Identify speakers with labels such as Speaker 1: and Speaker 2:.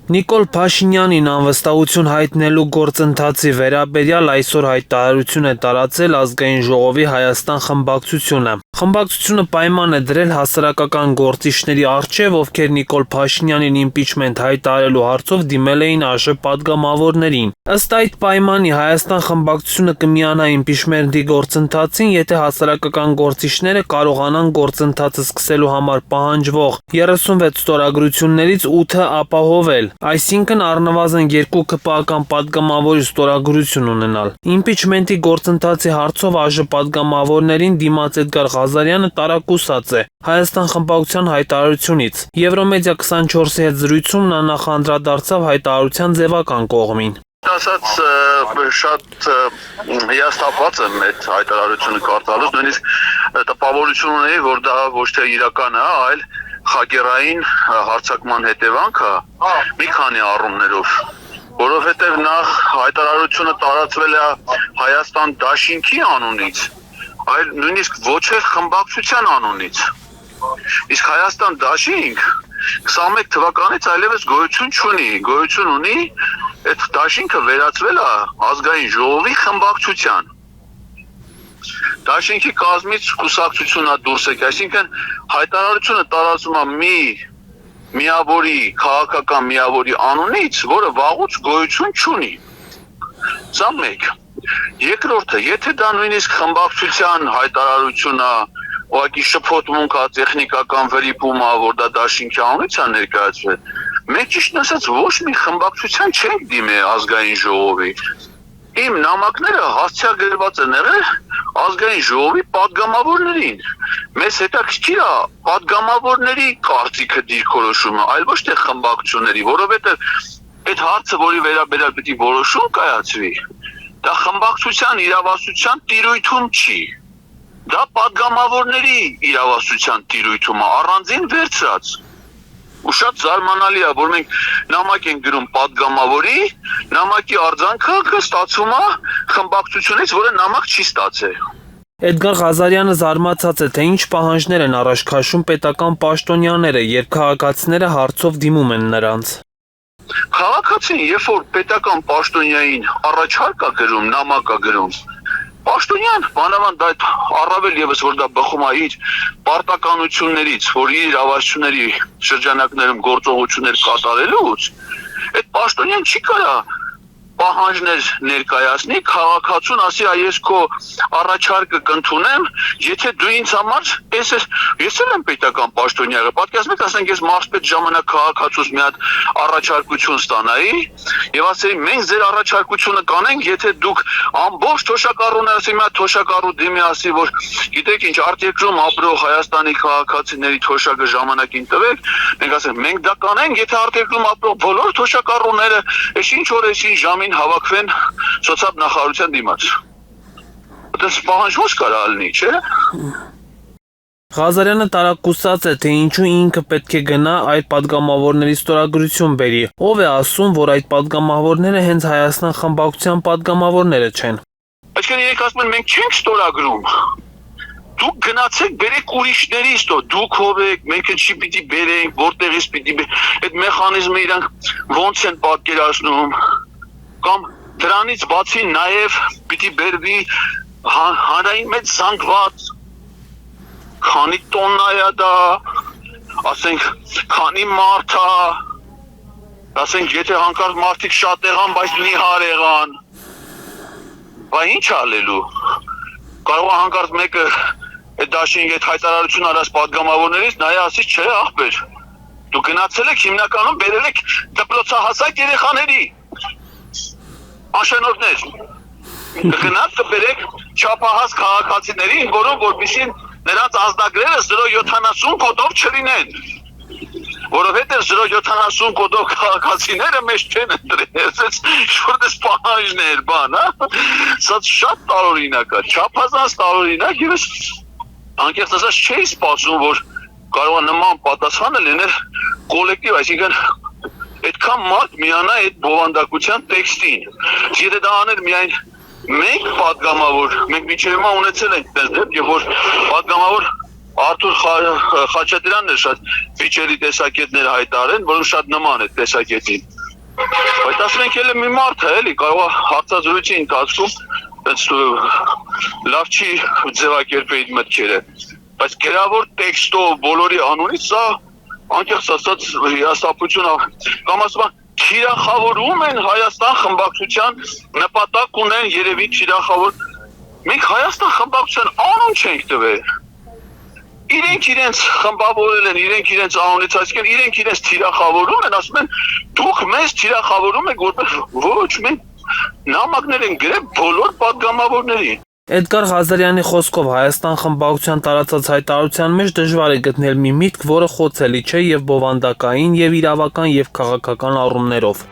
Speaker 1: Նիկոլ Փաշինյանին անվստահություն հայտնելու գործընթացի վերաբերյալ այսօր հայտարարություն է տարածել Ազգային ժողովի Հայաստան խմբակցությունը։ Խմբակցությունը պայման է դրել հասարակական գործիչների առջև, ովքեր Նիկոլ Փաշինյանին իմպիչմենտ հայտարարելու հարցով դիմել էին ԱԺ պատգամավորներին։ Ըստ այդ պայմանի Հայաստան խմբակցությունը կմիանա իմպիչմենտի գործընթացին, եթե հասարակական գործիչները կարողանան գործընթացը սկսելու համար պահանջվող 36 ստորագրություններից 8-ը ապահովել, այսինքն առնվազն 2 ԿՊԱ-ական պատգամավորի ստորագրություն ունենալ։ Իմպիչմենտի գործընթացի հարցով ԱԺ պատգամավորներին դիմաց Էդգար Ղազարյանը տարակուսած է Հայաստան խմբակցության հայտարարությունից։ Եվրոմեդիա 24-ի հետ զրույցում նա նախ անդրադարձավ հայտարարության ձևական կողմին։
Speaker 2: Ասած շատ հիասթափված եմ այդ հայտարարությունը կարդալուց, նույնիսկ տպավորություն ունեի, որ դա ոչ թե իրական է, այլ խակերային հարձակման հետևանք է մի քանի առումներով, որովհետև նախ հայտարարությունը տարածվել է Հայաստան դաշինքի անունից, այլ նույնիսկ ոչ էլ խմբակցության անունից։ Իսկ Հայաստան դաշինք 21 թվականից այլևս գոյություն ունի, այդ դաշինքը վերածվել է Ազգային ժողովի խմբակցության։ Դաշինքի կազմից կուսակցությունն է դուրս եկել, այսինքն հայտարարությունը տարածվում է մի միավորի, քաղաքական միավորի անունից, որը վաղուց գոյություն չունի։ Սա մեկ։ Երկրորդը, եթե դա նույնիսկ խմբակցության հայտարարությունը, ուղղակի շփոթմունք է, տեխնիկական վրիպում է, որ դա դաշինքի անունից է ներկայացվել, մենք ճիշտն ասած ոչ մի խմբակցության չենք դիմել Ազգային ժողովի։ Իմ նամակները հասցեագրված են եղել Ազգային ժողովի պատգամավորներին։ Մեզ հետաքրքիր է պատգամավորների կարծիքը դիրքորոշումը, այլ ոչ թե խմբակցությունների, որովհետև այդ հարցը, որի վերաբերյալ պետք է որոշում կայացվի, դա խմբակցության իրավասության տիրույթում չի։ Դա պատգամավորների իրավասության տիրույթում է, առանձին վերցրած։ Ու շատ զարմանալի է, որ մենք նամակ ենք գրում պատգամավորի, նամակի արձանքը ստացվում է խմբակցությունից, որը նամակ չի ստացել։
Speaker 1: Էդգար Ղազարյանը զարմացած է, թե ինչ պահանջներ են առաջ քաշում պետական պաշտոնյաները, երբ քաղաքացիները հարցով դիմում են նրանց։
Speaker 2: Քաղաքացին, երբ որ պետական պաշտոնյային առաջարկ է գրում, նամակ է գրում, պաշտոնյան, բանավանդ այդ առավել եւս որ դա բխում է իր պարտականություններից, որ իր իրավասությունների շրջանակներում գործողություններ կատարելուց, այդ պաշտոնյան չի կարա պահանջներ ներկայացնի, քաղաքացուն ասի, ես քո առաջարկը կընդունեմ, եթե դու ինձ համար ես էլ եմ պետական պաշտոնյա, պատկերացնեք, ասենք ես մարզպետ ժամանակ քաղաքացուց մի հատ առաջարկություն ստանայի եւ ասեի, մենք ձեր առաջարկությունը կանենք, եթե դուք ամբողջ թոշակառուները ասի, մի հատ թոշակառու դիմի ասի, որ գիտեք ինչ, արտերկրում ապրող Հայաստանի քաղաքացիների թոշակը ժամանակին տվեք, մենք ասենք, մենք դա կանենք, եթե արտերկրում ապրող բոլոր թոշակառուները ինչ օր էսին ժամին հավաքվեն սոցիալ նախարարության դիմաց։ Այդպես պահանջ կարա ալնի, չէ՞։
Speaker 1: Ղազարյանը տարակուսած է, թե ինչու ինքը պետք է գնա այդ պատգամավորների ստորագրություն բերի։ Ով է ասում, որ այդ պատգամավորները հենց Հայաստան խմբակցության պատգամավորները չեն։
Speaker 2: Այսինքն իրենք ասում են, մենք չենք ստորագրում։ Դուք գնացեք բերեք ուրիշներից, դուք ով եք, մենք չի պիտի բերենք, որտեղից պիտի այդ մեխանիզմը իրանք ոնց են պատկերացնում, կամ դրանից բացի նաև պիտի բերվի հանրային մեծ զանգված, քանի տոննա է դա, ասենք, քանի մարդ է, ասենք, եթե հանկարծ մարդիկ շատ եղան, բայց նիհար եղան, բա ինչ ալելու, կարող է հանկարծ մեկը այդ դաշինք այդ հայտարարություն արած պատգամավորներից նայ ասի, չէ ախպեր, դու գնացել եք հիմնականում բերել եք դպրոցահասակ երեխաների, անշենորդներ, գնաց կբերեք չափահաս քաղաքացիներին, որոնք որպեսզի նրանց ազդագրերը 0.70 կոդով չլինեն, որովհետև 0.70 կոդով քաղաքացիները մեզ չեն ընտրել, շուրդես պահանջներ, բան, սա շատ տարօրինակ է, չափազանց տարօրինակ եւ անկեղծ ասած չէի սպասում, որ կարող է նման պատասխանը լինել կոլեկտիվ, այսինքն այդքան մարդ միանա այդ բովանդակության տեքստին, եթե դա աներ միայն մենք պատգամավոր, մենք մինչև հիմա ունեցել ենք դեպք, եւ որ պատգամավոր Արթուր Խաչատրյանն է շատ վիճելի տեսակետներ հայտարարեն, որոնք շատ նման է տեսակետին։ Բայց ասում ենք էլ մի մարդ է, էլի կարող է հարցազրույցի ընթացքում լավ չի ձևակերպել իր մտքերը։ Բայց գրավոր տեքստով բոլորի անունից սա անկեղծ ասած հիասթափություն է, կամ ասում են թիրախավորում են Հայաստան խմբակցության նպատակ ունեն երևի թիրախավոր։ Մենք Հայաստան խմբակցության անուն չենք տվել։ Իրենք իրենց խմբավորել են, իրենք իրենց անունից այսինքն իրենք իրենց թիրախավորում են, ասում են դուք մեզ թիրախավորում եք, որպես ոչ մենք նամակներ են գրել բոլոր պատգամավորներին։
Speaker 1: Էդգար Ղազարյանի խոսքով Հայաստան խմբակցության տարածած հայտարարության մեջ դժվար է գտնել մի միտք, որը խոցելի չէ եւ բովանդակային, եւ իրավական եւ քաղաքական առումներով։